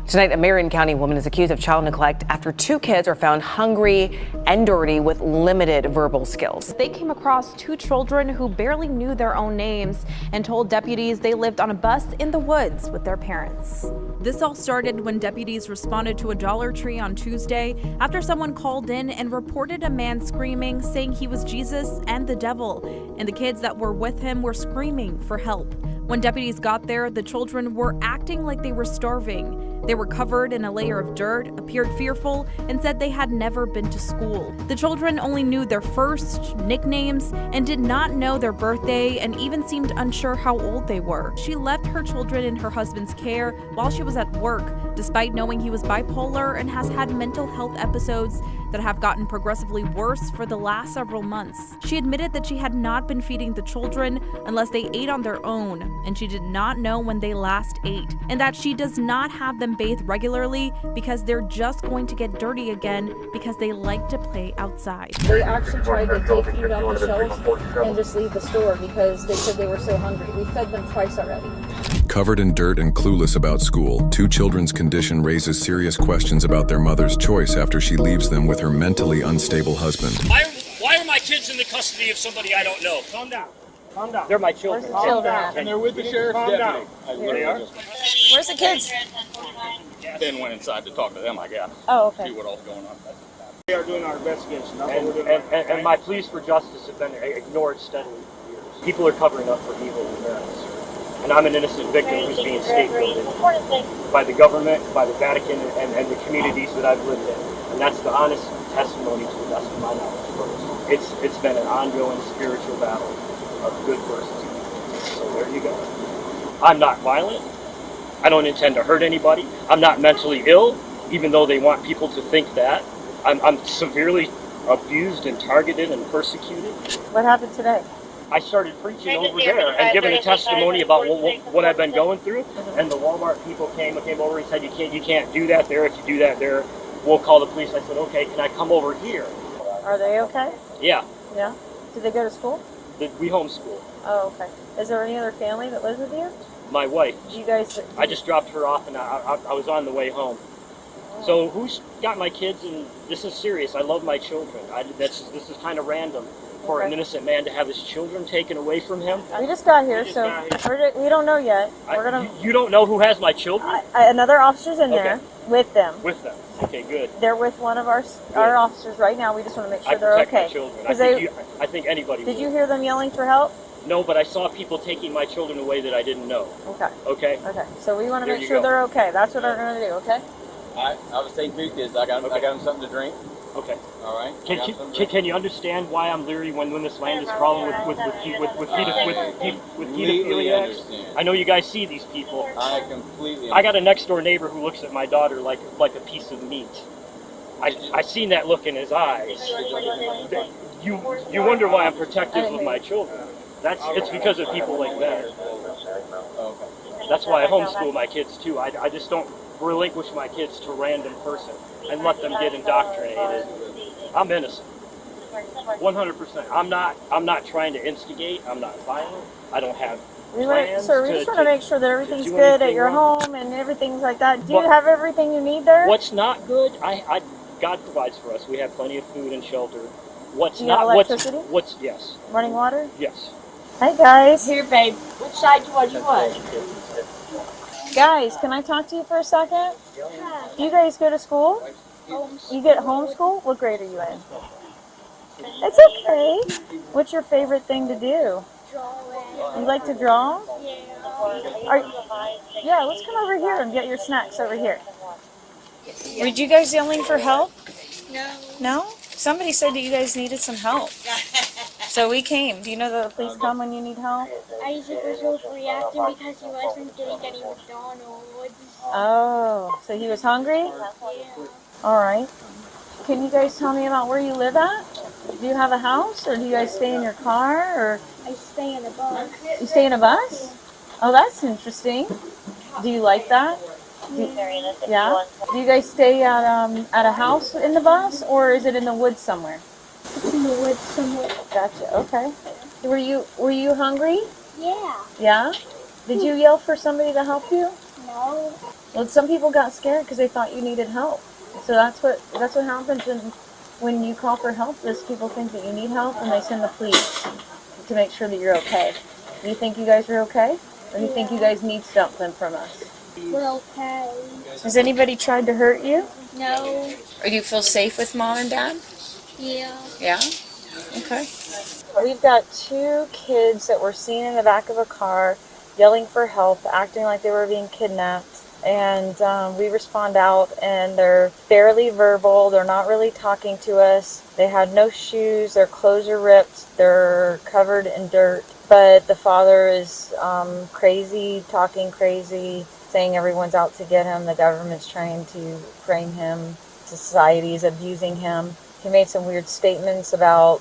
Tonight, a Marion County woman is accused of child neglect after two kids are found hungry and dirty with limited verbal skills. They came across two children who barely knew their own names and told deputies they lived on a bus in the woods with their parents. This all started when deputies responded to a Dollar Tree on Tuesday after someone called in and reported a man screaming, saying he was Jesus and the devil, and the kids that were with him were screaming for help. When deputies got there, the children were acting like they were starving. They were covered in a layer of dirt, appeared fearful, and said they had never been to school. The children only knew their first, nicknames, and did not know their birthday, and even seemed unsure how old they were. She left her children in her husband's care while she was at work, despite knowing he was bipolar and has had mental health episodes that have gotten progressively worse for the last several months. She admitted that she had not been feeding the children unless they ate on their own, and she did not know when they last ate, and that she does not have them bathe regularly because they're just going to get dirty again because they like to play outside. They actually tried to take food off the shelves and just leave the store because they said they were so hungry. We fed them twice already. Covered in dirt and clueless about school, two children's condition raises serious questions about their mother's choice after she leaves them with her mentally unstable husband. Why are my kids in the custody of somebody I don't know? Calm down. Calm down. They're my children. And they're with the sheriff's deputy. They are? Where's the kids? Then went inside to talk to them, I guess. Oh, okay. See what all's going on. We are doing our investigation. And my pleas for justice have been ignored steadily for years. People are covering up for evil in America. And I'm an innocent victim who's being scapegoated by the government, by the Vatican, and the communities that I've lived in. And that's the honest testimony to the best of my knowledge. It's been an ongoing spiritual battle of good versus evil. So there you go. I'm not violent. I don't intend to hurt anybody. I'm not mentally ill, even though they want people to think that. I'm severely abused and targeted and persecuted. What happened today? I started preaching over there and giving a testimony about what I've been going through, and the Walmart people came over and said, you can't do that there. If you do that there, we'll call the police. I said, okay, can I come over here? Are they okay? Yeah. Yeah? Did they go to school? We homeschool. Oh, okay. Is there any other family that lives with you? My wife. You guys? I just dropped her off, and I was on the way home. So who's got my kids? And this is serious. I love my children. This is kind of random for an innocent man to have his children taken away from him. We just got here, so we don't know yet. You don't know who has my children? Another officer's in there with them. With them. Okay, good. They're with one of our officers right now. We just want to make sure they're okay. I protect my children. I think anybody Did would. you hear them yelling for help? No, but I saw people taking my children away that I didn't know. Okay. Okay? Okay. So we want to make sure they're okay. That's what we're going to do, okay? All right. I'll just take two kids. I got them something to drink. Okay. All right. Can you understand why I'm leery when this land is crawling with pedophiliacs? I know you guys see these people. I completely. I got a next door neighbor who looks at my daughter like a piece of meat. I seen that look in his eyes. You wonder why I'm protective of my children. It's because of people like that. That's why I homeschool my kids too. I just don't relinquish my kids to a random person and let them get indoctrinated. I'm innocent. 100%. I'm not trying to instigate. I'm not violent. I don't have plans. So we just want to make sure that everything's good at your home and everything's like that. Do you have everything you need there? What's not good? God provides for us. We have plenty of food and shelter. What's you not? Have electricity? Yes. Running water? Yes. Hi guys. Here, babe. Which side do you want? Guys, can I talk to you for a second? Do you guys go to school? You get homeschool? What grade are you in? It's okay. What's your favorite thing to do? You like to draw? Yeah, let's come over here and get your snacks over here. Were you guys yelling for help? No. No? Somebody said that you guys needed some help. So we came. Do you know that the police come when you need help? Isaac was overreacting because he wasn't getting any McDonald's. Oh, so he was hungry? Yeah. All right. Can you guys tell me about where you live at? Do you have a house, or do you guys stay in your car, or? I stay in a bus. You stay in a bus? Oh, that's interesting. Do you like that? Yeah? Do you guys stay at a house in the bus, or is it in the woods somewhere? It's in the woods somewhere. Gotcha. Okay. Were you hungry? Yeah. Yeah? Did you yell for somebody to help you? No. Well, some people got scared because they thought you needed help. So that's what happens when you call for help. Is people think that you need help and they send the police to make sure that you're okay. Do you think you guys are okay, or do you think you guys need something from us? We're okay. Has anybody tried to hurt you? No. Or do you feel safe with mom and dad? Yeah. Yeah? Okay. We've got 2 kids that were seen in the back of a car yelling for help, acting like they were being kidnapped. And we respond out, and they're barely verbal. They're not really talking to us. They had no shoes. Their clothes are ripped. They're covered in dirt. But the father is crazy, talking crazy, saying everyone's out to get him. The government's trying to frame him. Society is abusing him. He made some weird statements about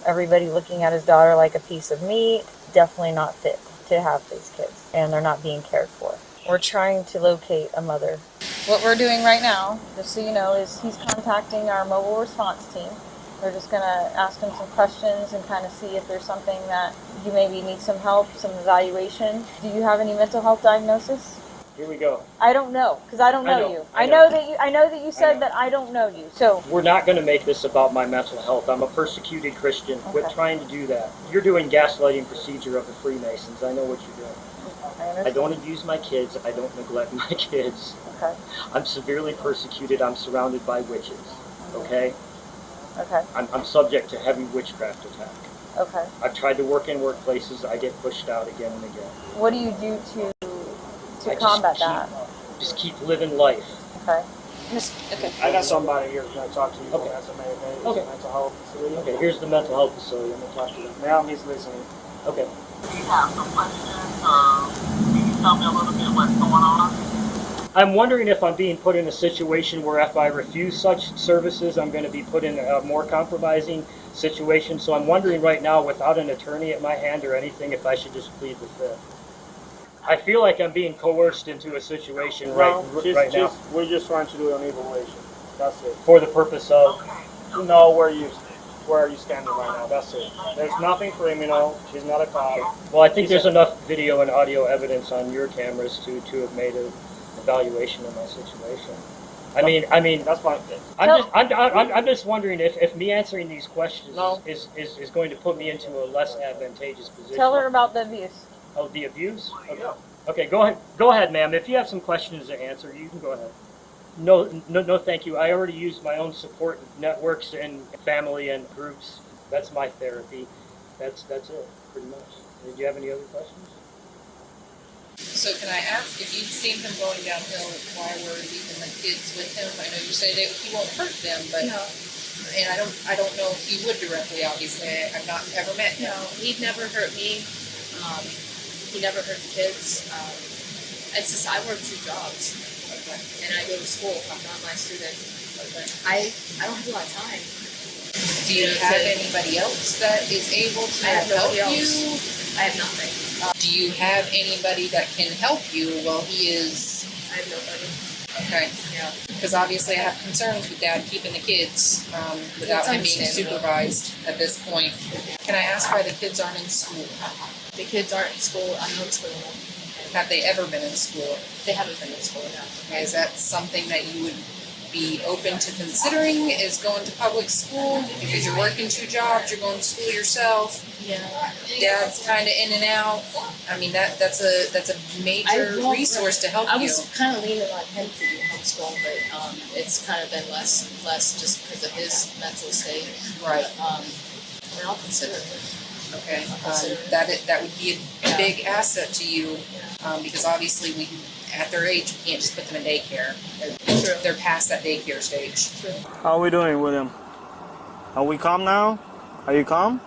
everybody looking at his daughter like a piece of meat. Definitely not fit to have these kids, and they're not being cared for. We're trying to locate a mother. What we're doing right now, just so you know, is he's contacting our mobile response team. We're just going to ask him some questions and kind of see if there's something that you maybe need some help, some evaluation. Do you have any mental health diagnosis? Here we go. I don't know, because I don't know you. I know that you said that I don't know you. So We're not going to make this about my mental health. I'm a persecuted Christian. Quit trying to do that. You're doing gaslighting procedure of the Freemasons. I know what you're doing. I don't abuse my kids. I don't neglect my kids. Okay. I'm severely persecuted. I'm surrounded by witches. Okay? Okay. I'm subject to heavy witchcraft attack. Okay. I've tried to work in workplaces. I get pushed out again and again. What do you do to combat that? Just keep living life. Okay. Okay. I got somebody here to talk to you. Okay. That's a Okay. mental health facility. Okay, here's the mental health facility. I'm going to talk to them. Now he's listening. Okay. Do you have some questions, or can you tell me a little bit what's going on? I'm wondering if I'm being put in a situation where if I refuse such services, I'm going to be put in a more compromising situation. So I'm wondering right now, without an attorney at my hand or anything, if I should just plead the fifth. I feel like I'm being coerced into a situation right now. We're just trying to do an evaluation. That's it. For the purpose of? To know where are you standing right now. That's it. There's nothing criminal. She's not a cop. Well, I think there's enough video and audio evidence on your cameras to have made an evaluation of my situation. I mean, that's fine. I'm just wondering if me answering these questions No. is going to put me into a less advantageous position. Tell her about the abuse. Oh, the abuse? Okay. Yeah. Okay, go ahead, ma'am. If you have some questions to answer, you can go ahead. No, thank you. I already use my own support networks and family and groups. That's my therapy. That's it, pretty much. Did you have any other questions? So can I ask if you've seen him going downhill, why were leaving the kids with him? I know you say that he won't hurt them, but No. And I don't know if he would directly. Obviously, I've not ever met him. No, he'd never hurt me. He never hurt the kids. It's just I work 2 jobs, and I go to school. I'm not my student. I don't have a lot of time. Do you have anybody else that is able to I have help nobody you? else. I have nothing. Do you have anybody that can help you while he is? I have nobody. Okay. Yeah. Because obviously I have concerns with Dad keeping the kids without him being supervised at this point. Can I ask why the kids aren't in school? The kids aren't in school. I'm homeschooling. Have they ever been in school? They haven't been in school now. Okay, is that something that you would be open to considering, is going to public school? Because you're working 2 jobs, you're going to school yourself. Yeah. Dad's kind of in and out. I mean, that's a major resource to help you. I was kind of leaning on him to do homeschool, but it's kind of been less just because of his mental state. Right. And I'll consider it. Okay. That would be a big asset to you, because obviously at their age, we can't just put them in daycare. They're past that daycare stage. How are we doing with him? Are we calm now? Are you calm?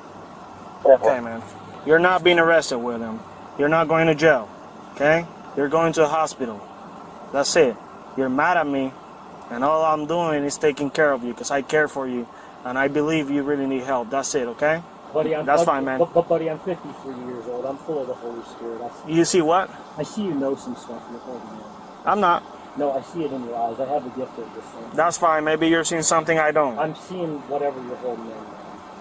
Okay, man. You're not being arrested with him. You're not going to jail. Okay? You're going to a hospital. That's it. You're mad at me, and all I'm doing is taking care of you because I care for you, and I believe you really need help. That's it, okay? Buddy, That's fine, man. But buddy, I'm 53 years old. I'm full of the Holy Spirit. You see what? I see you know some stuff. You're holding in. I'm not. No, I see it in your eyes. I have the gift of this thing. That's fine. Maybe you're seeing something I don't. I'm seeing whatever you're holding in.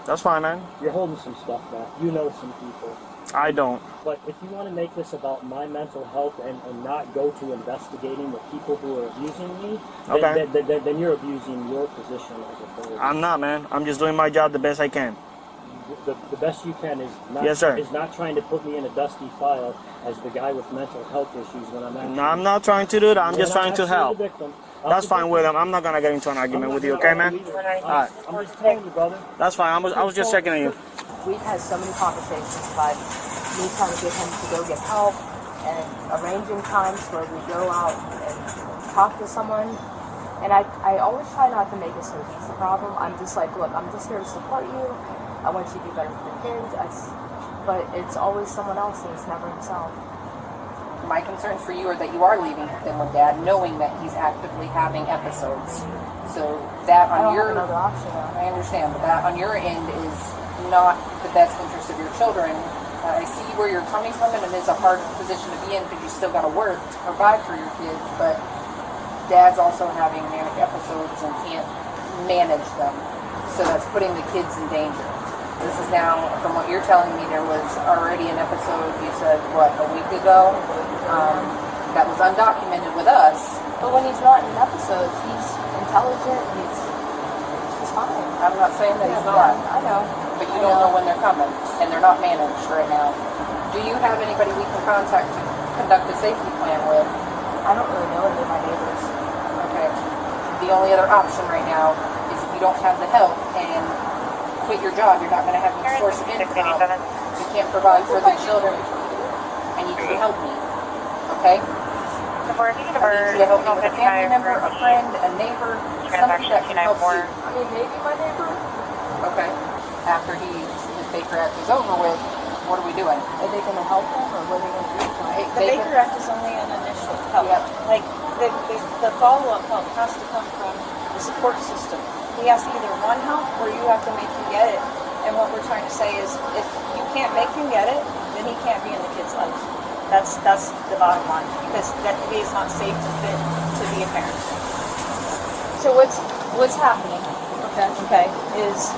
That's fine, man. You're holding some stuff back. You know some people. I don't. But if you want to make this about my mental health and not go to investigating the people who are abusing me, then you're abusing your position as authority. I'm not, man. I'm just doing my job the best I can. The best you can is not, yes, sir. Is not trying to put me in a dusty file as the guy with mental health issues when I'm actually... No, I'm not trying to do that. I'm just trying to help. That's fine with him. I'm not going to get into an argument with you, okay, man? All right. I'm just telling you, brother. That's fine. I was just checking on you. We've had so many conversations about me trying to get him to go get help and arranging times where we go out and talk to someone. And I always try not to make it so he's the problem. I'm just like, look, I'm just here to support you. I want you to be better for the kids. But it's always someone else and it's never himself. My concerns for you are that you are leaving him with Dad, knowing that he's actively having episodes. So that on your... I don't have another option. I understand, but that on your end is not the best interest of your children. I see where you're coming from, and it is a hard position to be in because you still got to work to provide for your kids, but Dad's also having manic episodes and can't manage them. So that's putting the kids in danger. This is now, from what you're telling me, there was already an episode, you said, what, a week ago? That was undocumented with us. But when he's not in episodes, he's intelligent, he's fine. I'm not saying that he's not. I know. But you don't know when they're coming, and they're not managed right now. Do you have anybody we can contact to conduct a safety plan with? I don't really know any of my neighbors. Okay. The only other option right now is if you don't have the help and quit your job, you're not going to have any source of income. You can't provide for the children. I need you to help me. Okay? I need you to help me with a family member, a friend, a neighbor, somebody that can help you. I mean, maybe my neighbor. Okay. After his Baker Act is over with, what are we doing? Are they going to help him, or what are they going to do? The Baker Act is only an initial help. Yep. Like, the follow-up help has to come from the support system. He has to either want help, or you have to make him get it. And what we're trying to say is, if you can't make him get it, then he can't be in the kid's life. That's the bottom line, because that he is not safe to fit to be a parent. So what's happening? Okay, is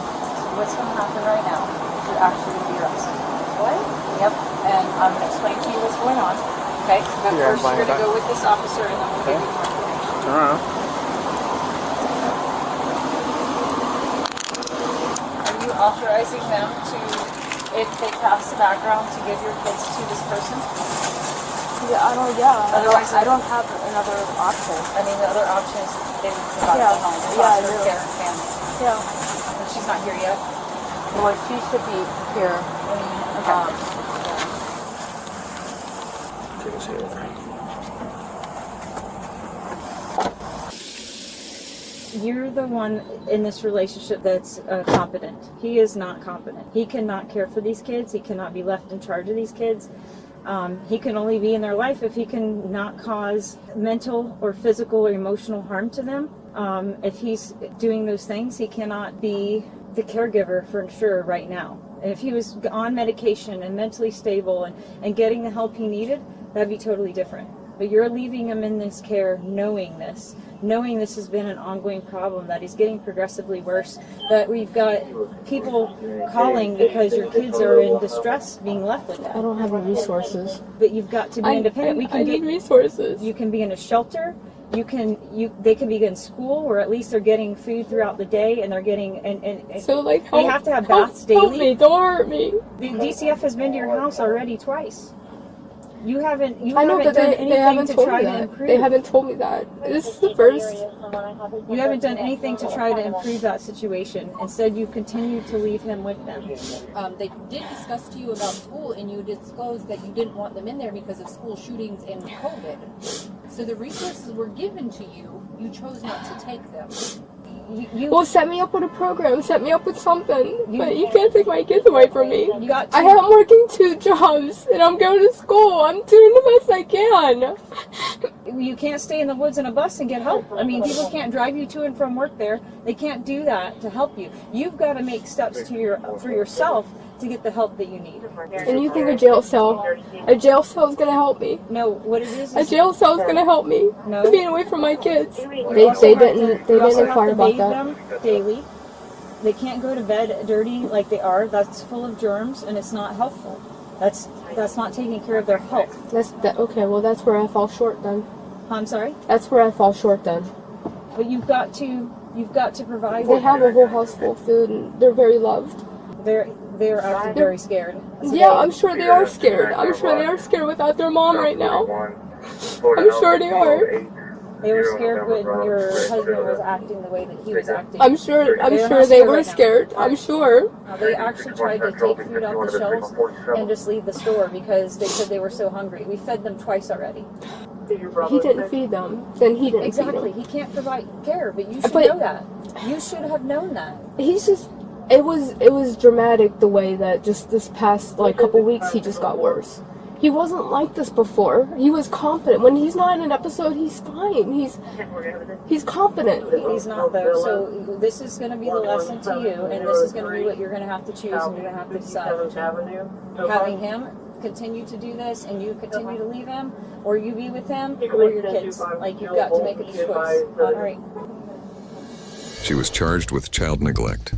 what's going to happen right now is you're actually going to be arrested. What? Yep. And I'm going to explain to you what's going on. Okay. But first, you're going to go with this officer, and then we'll give you more information. All right. Are you authorizing them to, if they pass the background, to give your kids to this person? Yeah, Otherwise, I don't have another option. I mean, the other option is they would provide the home, foster care and family. Yeah. But she's not here yet. Well, she should be here. Okay. Take us here. You're the one in this relationship that's competent. He is not competent. He cannot care for these kids. He cannot be left in charge of these kids. He can only be in their life if he can not cause mental or physical or emotional harm to them. If he's doing those things, he cannot be the caregiver for sure right now. And if he was on medication and mentally stable and getting the help he needed, that'd be totally different. But you're leaving him in this care knowing this has been an ongoing problem, that he's getting progressively worse, that we've got people calling because your kids are in distress being left with that. I don't have the resources. But you've got to be independent. I need resources. You can be in a shelter. They can be in school, or at least they're getting food throughout the day, and they're getting so like they have to have baths daily. Help me, don't hurt me. The DCF has been to your house already twice. You haven't I know, but done they anything haven't to told try me to that. improve. They haven't told me that. This is the first. You haven't done anything to try to improve that situation. Instead, you continue to leave him with them. They did discuss to you about school, and you disclosed that you didn't want them in there because of school shootings and COVID. So the resources were given to you. You chose not to take them. Well, set me up with a program, set me up with something, but you can't take my kids away from me. I am working 2 jobs, and I'm going to school. I'm doing the best I can. You can't stay in the woods in a bus and get help. I mean, people can't drive you to and from work there. They can't do that to help you. You've got to make steps for yourself to get the help that you need. And you think a jail cell is going to help me? No, what it is a jail cell is going to help me. Being away from my kids. They didn't inquire about that. Them daily. They can't go to bed dirty like they are. That's full of germs, and it's not helpful. That's not taking care of their health. Okay, well, that's where I fall short then. I'm sorry? That's where I fall short then. But you've got to provide. They have a whole house full of food, and they're very loved. They're acting very scared. Yeah, I'm sure they are scared. I'm sure they are scared without their mom right now. I'm sure they are. They were scared when your husband was acting the way that he was acting. I'm sure they were scared. I'm sure. They actually tried to take food off the shelves and just leave the store because they said they were so hungry. We fed them twice already. He didn't feed them. Then he didn't feed them. Exactly. He can't provide care, but you should know that. You should have known that. He's just. It was dramatic the way that just this past couple weeks he just got worse. He wasn't like this before. He was competent. When he's not in an episode, he's fine. He's competent. He's not though. So this is going to be the lesson to you, and this is going to be what you're going to have to choose, and you're going to have to decide. Having him continue to do this, and you continue to leave him, or you be with him, or your kids. Like, you've got to make a choice. All right. She was charged with child neglect.